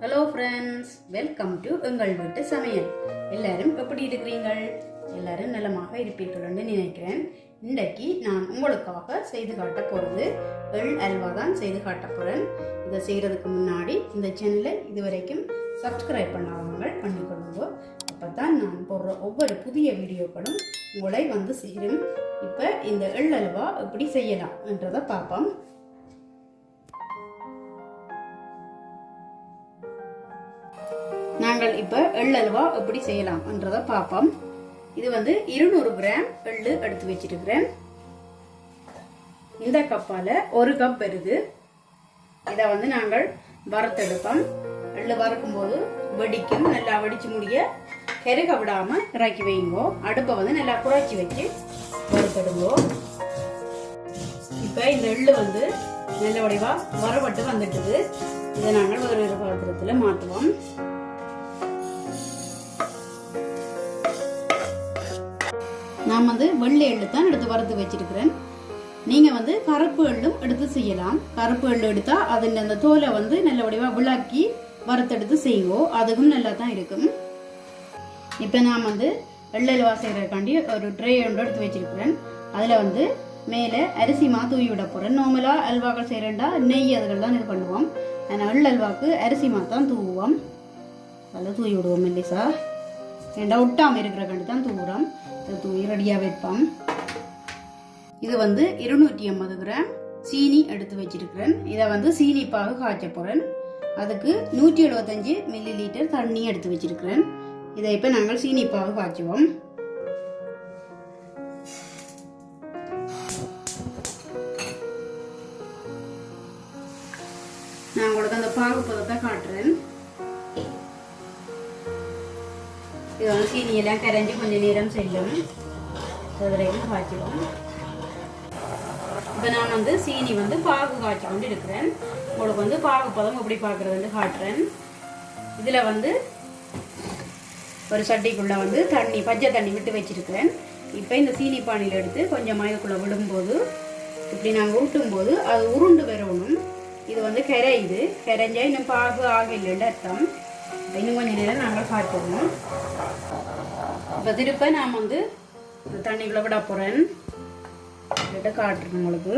Hello friends, welcome to Enkal Veeddu Samayal. எல்லாரும் எப்படி இருக்கிறீர்கள்? எல்லாரும் நலமாக இருப்பீர்கள் என்று நினைக்கிறேன். இன்றைக்கு நான் உங்களுக்காக செய்து காட்ட போறது எள் அல்வா தான் செய்து காட்ட போறேன். இதை செய்யறதுக்கு முன்னாடி இந்த சேனலை இதுவரைக்கும் சப்ஸ்கிரைப் பண்ணாதவங்க பண்ணிக்கொள்ளுங்க. அப்பதான் நான் போடுற ஒவ்வொரு புதிய வீடியோக்களும் உங்களை வந்து சேரும். இப்போ இந்த எள் அல்வா எப்படி செய்யலாம் என்றதை பார்ப்போம். நாங்கள் இப்போ எள் அல்வா எப்படி செய்யலாம் என்றதை பார்ப்போம். இது வந்து 200 கிராம் எள்ளு எடுத்து வச்சிருக்கிறேன். இந்த கப்பால 1 கப் வருது. இதை வந்து நாங்கள் வறுத்தெடுப்போம். எள்ளு வறுக்கும் போது வெடிக்கும், நல்லா வெடிச்சு முடிய கருக விடாம இறக்கி வைங்கோ. அடுப்பை வந்து நல்லா குறைச்சி வச்சு வறுத்தெடுங்கோ. இப்போ இந்த எள்ளு வந்து நல்ல வடிவா வறுபட்டு வந்துட்டுது. இதை நாங்கள் ஒரு பாத்திரத்துல மாற்றுவோம். நான் வந்து வெள்ளை எள்ளு தான் எடுத்து வறுத்து வச்சிருக்கிறேன். நீங்கள் வந்து கருப்பு எள்ளும் எடுத்து செய்யலாம். கருப்பு எள்ளு எடுத்தால் அதில் அந்த தோலை வந்து நல்ல வடிவாக விளக்கி வறுத்தெடுத்து செய்வோம். அதுக்கும் நல்லா தான் இருக்கும். இப்போ நான் வந்து எள் அல்வா செய்கிறதுக்காண்டி ஒரு ட்ரே ஒன்று எடுத்து வச்சிருக்கிறேன். அதில் வந்து மேலே அரிசி மா தூவி விட போகிறேன். நார்மலாக அல்வாக்கள் செய்கிறேன்டா நெய் அதுகள் தான் இது பண்ணுவோம். ஆனால் எள் அல்வாவுக்கு அரிசி மா தான் தூவுவோம். அதில் தூவி விடுவோம் மெல்லிசா. ஏண்டா ஒட்டாமல் இருக்கிறக்காண்டி தான் தூவுறோம். தூவி ரெடியாக வைப்போம். இது வந்து 250 கிராம் சீனி எடுத்து வச்சிருக்கிறேன். இதை வந்து சீனி பாகு காய்ச்ச போகிறேன். அதுக்கு 175 மில்லி லிட்டர் தண்ணி எடுத்து வச்சிருக்கிறேன். இதை இப்போ நாங்கள் சீனி பாகு காய்ச்சுவோம். நான் உங்களுக்கு அந்த பாகு பதத்தை காட்டுறேன். இது வந்து சீனியெல்லாம் கரைஞ்சி கொஞ்சம் நேரம் செல்லும். வரைக்கும் காய்ச்சிடும். இப்போ நான் வந்து சீனி வந்து பாகு காய்ச்சி கொண்டு இருக்கிறேன். உங்களுக்கு வந்து பாகு பதம் எப்படி பார்க்குறதுன்னு காட்டுறேன். இதில் வந்து ஒரு சட்டிக்குள்ளே வந்து தண்ணி பச்சை தண்ணி விட்டு வச்சிருக்கிறேன். இப்போ இந்த சீனி பானியில் எடுத்து கொஞ்சம் இதுக்குள்ளே விடும்போது இப்படி நாங்கள் ஊட்டும்போது அது உருண்டு வரணும். இது வந்து கரையுது. கரைஞ்சா இன்னும் பாகு ஆகலைன்னு அர்த்தம். இன்னும் கொஞ்சம் நேரம் நாங்கள் காய்ச்சிடணும். இப்போ திருப்ப நான் வந்து இந்த தண்ணிக்குள்ள விட போகிறேன். கிட்ட காட்டுறேன் உங்களுக்கு.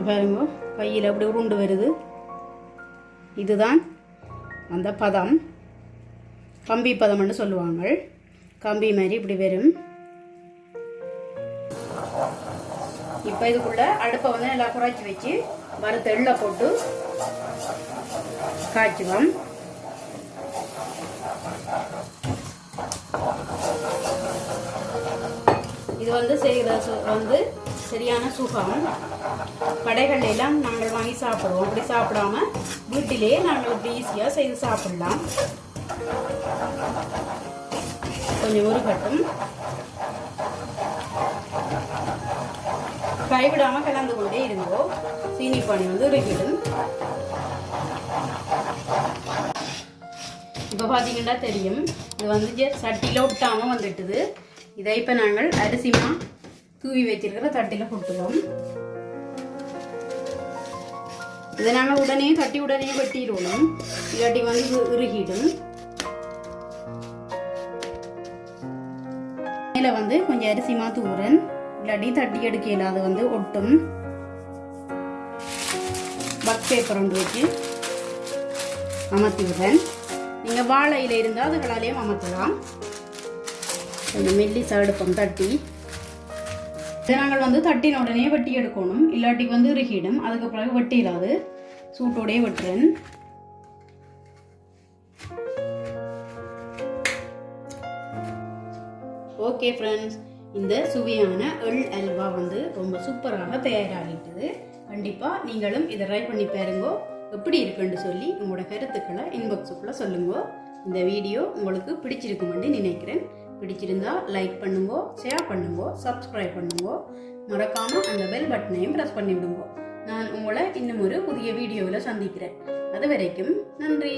பாருங்க, கையில் அப்படி உருண்டு வருது. இதுதான் அந்த பதம். கம்பி பதம்னு சொல்லுவாங்க. கம்பி மாதிரி இப்படி வரும். இப்போ இதுக்குள்ள அடுப்பை வந்து நல்லா குறைச்சி வச்சு வறுத்த எள்ளை போட்டு காய்ச்சுவோம். இது வந்து செய்கிறது வந்து சரியான சுகம். கடைகள் எல்லாம் நாங்கள் வாங்கி சாப்பிடுவோம். அப்படி சாப்பிடாம வீட்டிலேயே நாங்கள் இப்படி ஈஸியாக செய்து சாப்பிடலாம். கொஞ்சம் உருகட்டும். கைவிடாம கலந்து கொண்டே இருந்தோம். சீனி பானி வந்து உருகிடும். இப்போ பார்த்தீங்கன்னா தெரியும், இது வந்து சட்டியில் ஒட்டாமல் வந்துட்டுது. இதை இப்போ நாங்கள் அரிசிமா தூவி வச்சிருக்கிற தட்டில் கொட்டுவோம். இதை நாங்கள் உடனே தட்டி உடனே வெட்டிடுவோம். இல்லாட்டி வந்து உருகிடும். மேலே வந்து கொஞ்சம் அரிசிமா தூவுறேன். இல்லாட்டி தட்டி எடுக்கல, அது வந்து ஒட்டும். பக் பேப்பர் ஒன்று வச்சு அமர்த்தி விடுறேன். நீங்கள் வாழை இலை இருந்தால் அதுகளாலேயும் அமர்த்தலாம். கொஞ்சம் மெல்லிசா எடுப்போம் தட்டி. இதை நாங்கள் வந்து தட்டின உடனே வெட்டி எடுக்கணும். இல்லாட்டி வந்து உருகிடும். அதுக்கு பிறகு வெட்டிடாது. சூட்டோடையே வெட்டுறேன். ஓகே ஃப்ரெண்ட்ஸ், இந்த சுவையான எள் அல்வா வந்து ரொம்ப சூப்பராக தயாராகிட்டது. கண்டிப்பாக நீங்களும் இதை ட்ரை பண்ணி பாருங்க. எப்படி இருக்குன்னு சொல்லி உங்களோட கருத்துக்களை இன்பாக்ஸுக்குள்ள சொல்லுங்க. இந்த வீடியோ உங்களுக்கு பிடிச்சிருக்குமென்னு நினைக்கிறேன். பிடிச்சிருந்தா லைக் பண்ணுங்க, ஷேர் பண்ணுங்க, சப்ஸ்கிரைப் பண்ணுங்க. மறக்காம அந்த பெல் பட்டனையும் ப்ரெஸ் பண்ணி விடுங்க. நான் உங்களை இன்னும் ஒரு புதிய வீடியோவில் சந்திக்கிறேன். அது வரைக்கும் நன்றி.